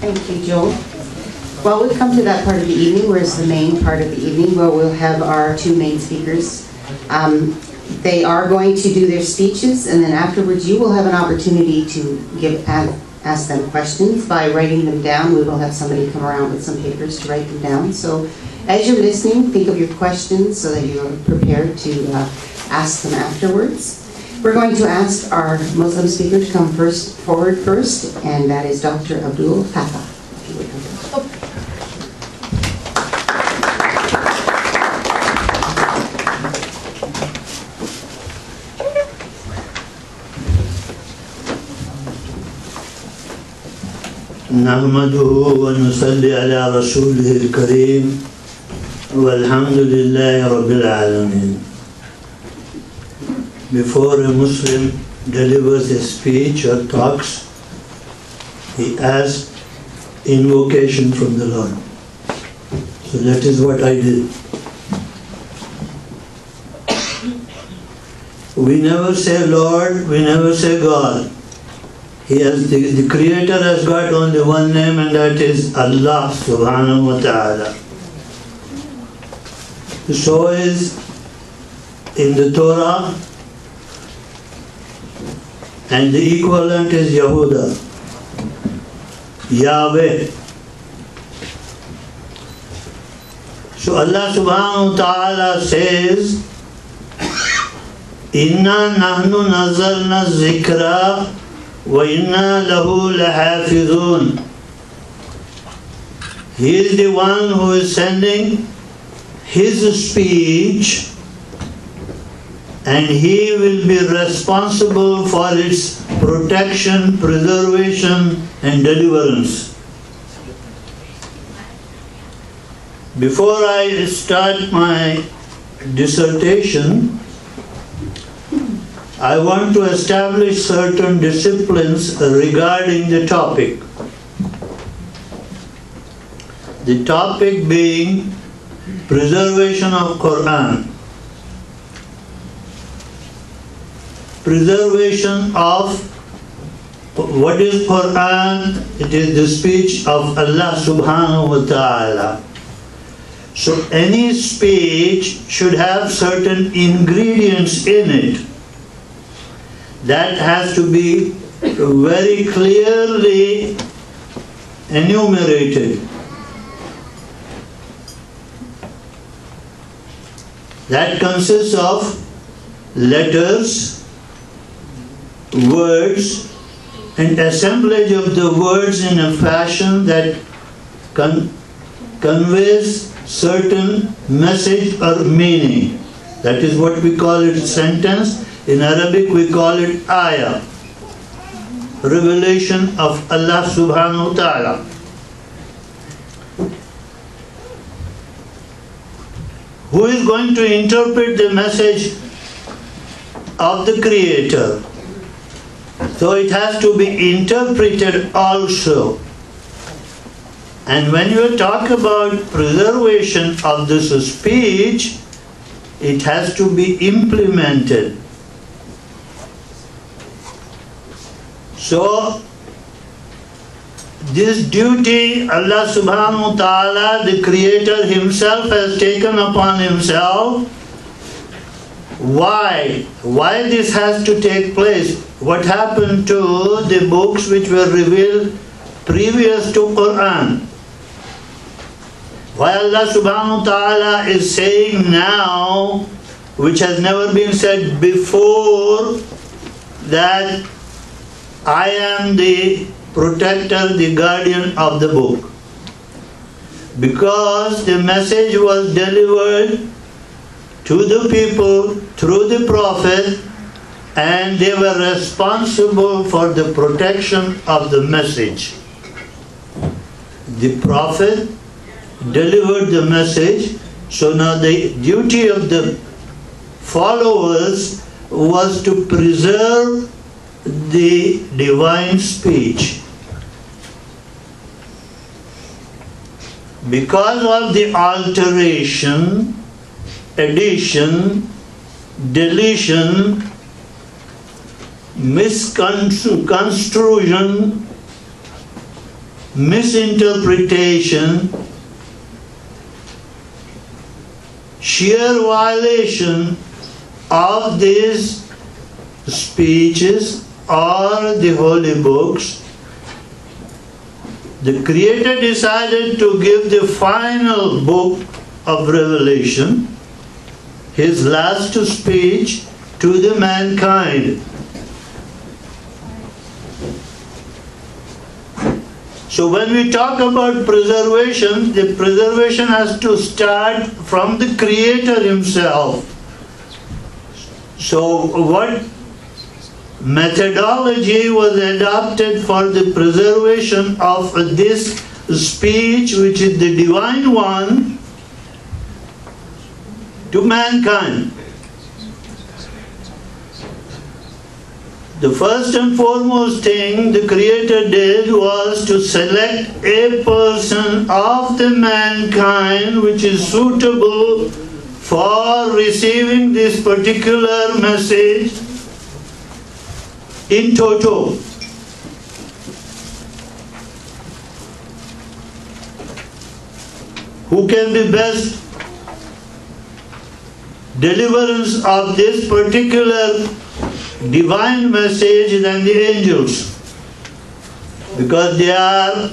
Thank you, Joel. Well, we've come to that part of the evening where it's the main part of the evening where we'll have our two main speakers. They are going to do their speeches, and then afterwards you will have an opportunity to ask them questions by writing them down. We will have somebody come around with some papers to write them down. So as you're listening, think of your questions so that you're prepared to ask them afterwards. We're going to ask our Muslim speaker to come forward first, and that is Dr. Abdul Fattah. If you would come. نحمده ونصلي على رسوله الكريم والحمد لله رب العالمين. Before a Muslim delivers a speech or talks, he asks invocation from the Lord. So that is what I did. We never say Lord, we never say God. The Creator has got only one name, and that is Allah subhanahu wa ta'ala. So is in the Torah, and the equivalent is Yehuda, Yahweh. So Allah subhanahu wa ta'ala says, Inna nahnu nazalna zikra وَإِنَّا لَهُ لَحَافِظُونَ. He is the one who is sending his speech, and he will be responsible for its protection, preservation, and deliverance. Before I start my dissertation, I want to establish certain disciplines regarding the topic. The topic being preservation of Quran. Preservation of what is Quran? It is the speech of Allah subhanahu wa ta'ala. So any speech should have certain ingredients in it. That has to be very clearly enumerated. That consists of letters, words, and assemblage of the words in a fashion that conveys certain message or meaning. That is what we call it sentence. In Arabic we call it ayah, revelation of Allah subhanahu wa ta'ala. Who is going to interpret the message of the Creator? So it has to be interpreted also. And when you talk about preservation of this speech, it has to be implemented. So, this duty Allah subhanahu wa ta'ala, the Creator Himself, has taken upon Himself. Why? Why this has to take place? What happened to the books which were revealed previous to Quran? Why Allah subhanahu wa ta'ala is saying now, which has never been said before, that I am the protector, the guardian of the book? Because the message was delivered to the people through the Prophet, and they were responsible for the protection of the message. The Prophet delivered the message, so now the duty of the followers was to preserve the divine speech. Because of the alteration, addition, deletion, misconstruction, misinterpretation, sheer violation of these speeches or the holy books, the Creator decided to give the final book of Revelation, His last speech to the mankind. So when we talk about preservation, the preservation has to start from the Creator Himself. So what methodology was adopted for the preservation of this speech, which is the divine one, to mankind? The first and foremost thing the Creator did was to select a person of the mankind which is suitable for receiving this particular message in toto. Who can be best deliverance of this particular divine message than the angels? Because they are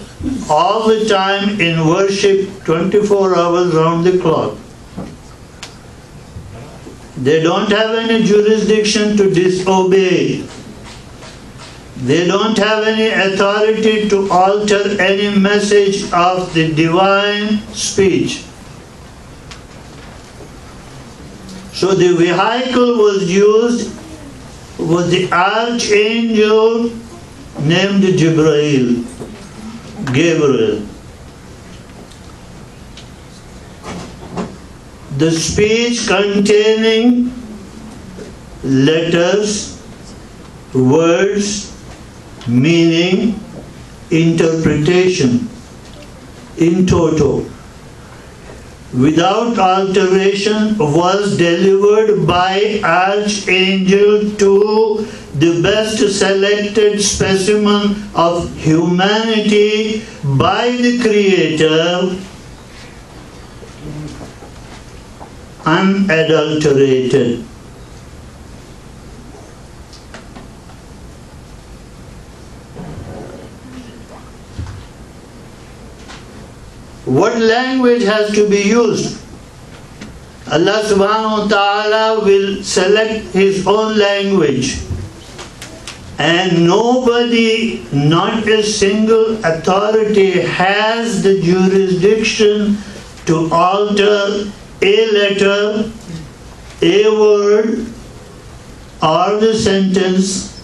all the time in worship 24 hours round the clock. They don't have any jurisdiction to disobey. They don't have any authority to alter any message of the divine speech. So the vehicle was used was the archangel named Gabriel. The speech containing letters, words, meaning, interpretation in toto, without alteration, was delivered by archangel to the best selected specimen of humanity by the Creator, unadulterated. What language has to be used? Allah subhanahu wa ta'ala will select His own language, and nobody, not a single authority, has the jurisdiction to alter a letter, a word, or the sentence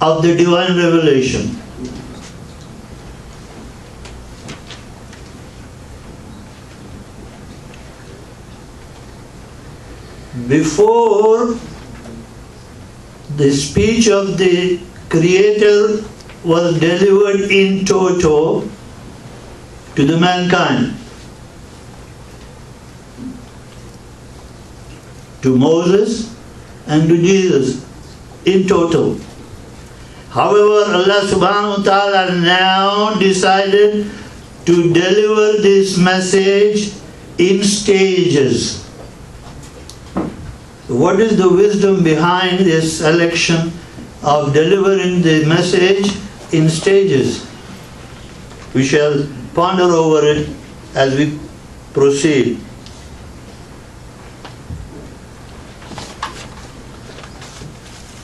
of the divine revelation. Before the speech of the Creator was delivered in toto to the mankind, to Moses and to Jesus in total. However, Allah subhanahu wa ta'ala now decided to deliver this message in stages. What is the wisdom behind this selection of delivering the message in stages? We shall ponder over it as we proceed.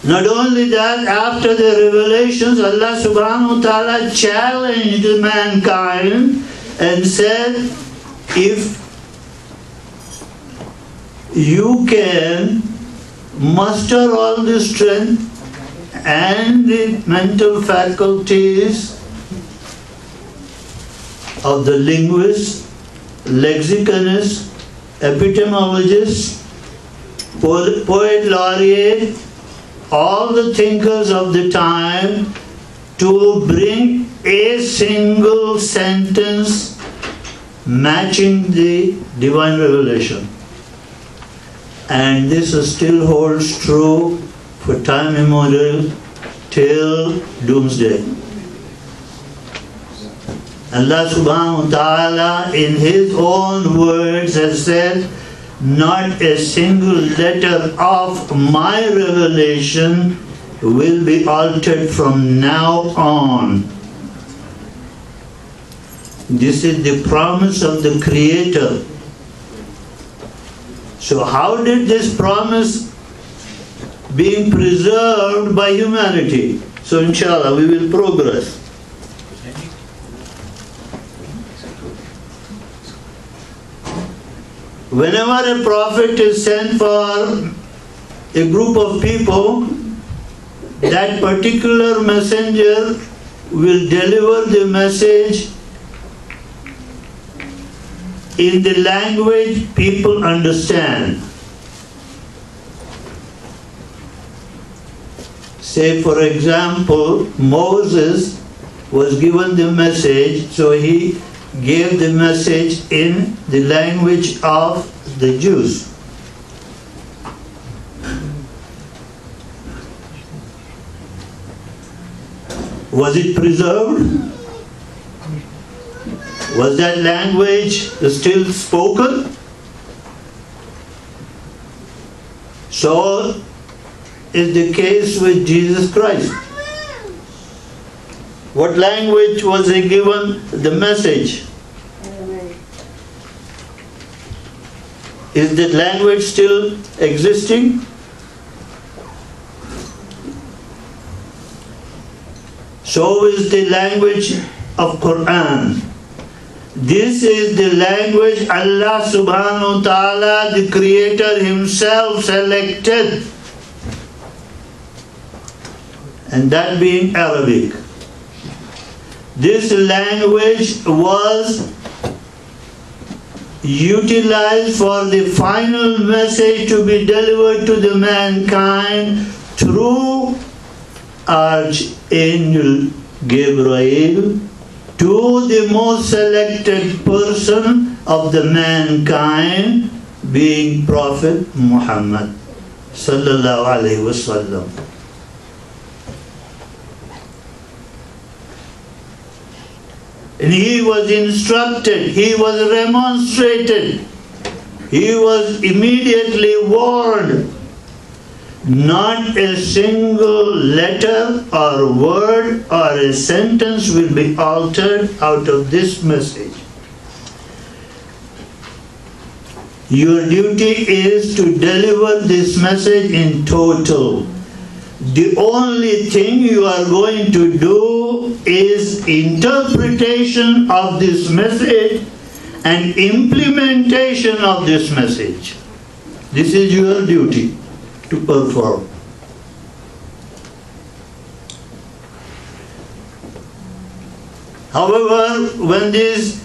Not only that, after the revelations, Allah subhanahu wa ta'ala challenged mankind and said, if you can muster all the strength and the mental faculties of the linguist, lexiconist, epistemologist, poet laureate, all the thinkers of the time, to bring a single sentence matching the divine revelation. And this still holds true for time immemorial till doomsday. Allah subhanahu wa ta'ala in His own words has said, not a single letter of my revelation will be altered from now on. This is the promise of the Creator. So how did this promise being preserved by humanity? So inshallah we will progress. Whenever a prophet is sent for a group of people, that particular messenger will deliver the message in the language people understand. Say for example, Moses was given the message, so he gave the message in the language of the Jews. Was it preserved? Was that language still spoken? So is the case with Jesus Christ. What language was he given the message? Is that language still existing? So is the language of Quran. This is the language Allah subhanahu wa ta'ala, the Creator Himself selected. And that being Arabic. This language was utilized for the final message to be delivered to the mankind through Archangel Gabriel to the most selected person of the mankind, being Prophet Muhammad sallallahu alaihi wasallam. And he was instructed, he was remonstrated, he was immediately warned. Not a single letter or word or a sentence will be altered out of this message. Your duty is to deliver this message in total. The only thing you are going to do is interpretation of this message and implementation of this message. This is your duty to perform. However, when this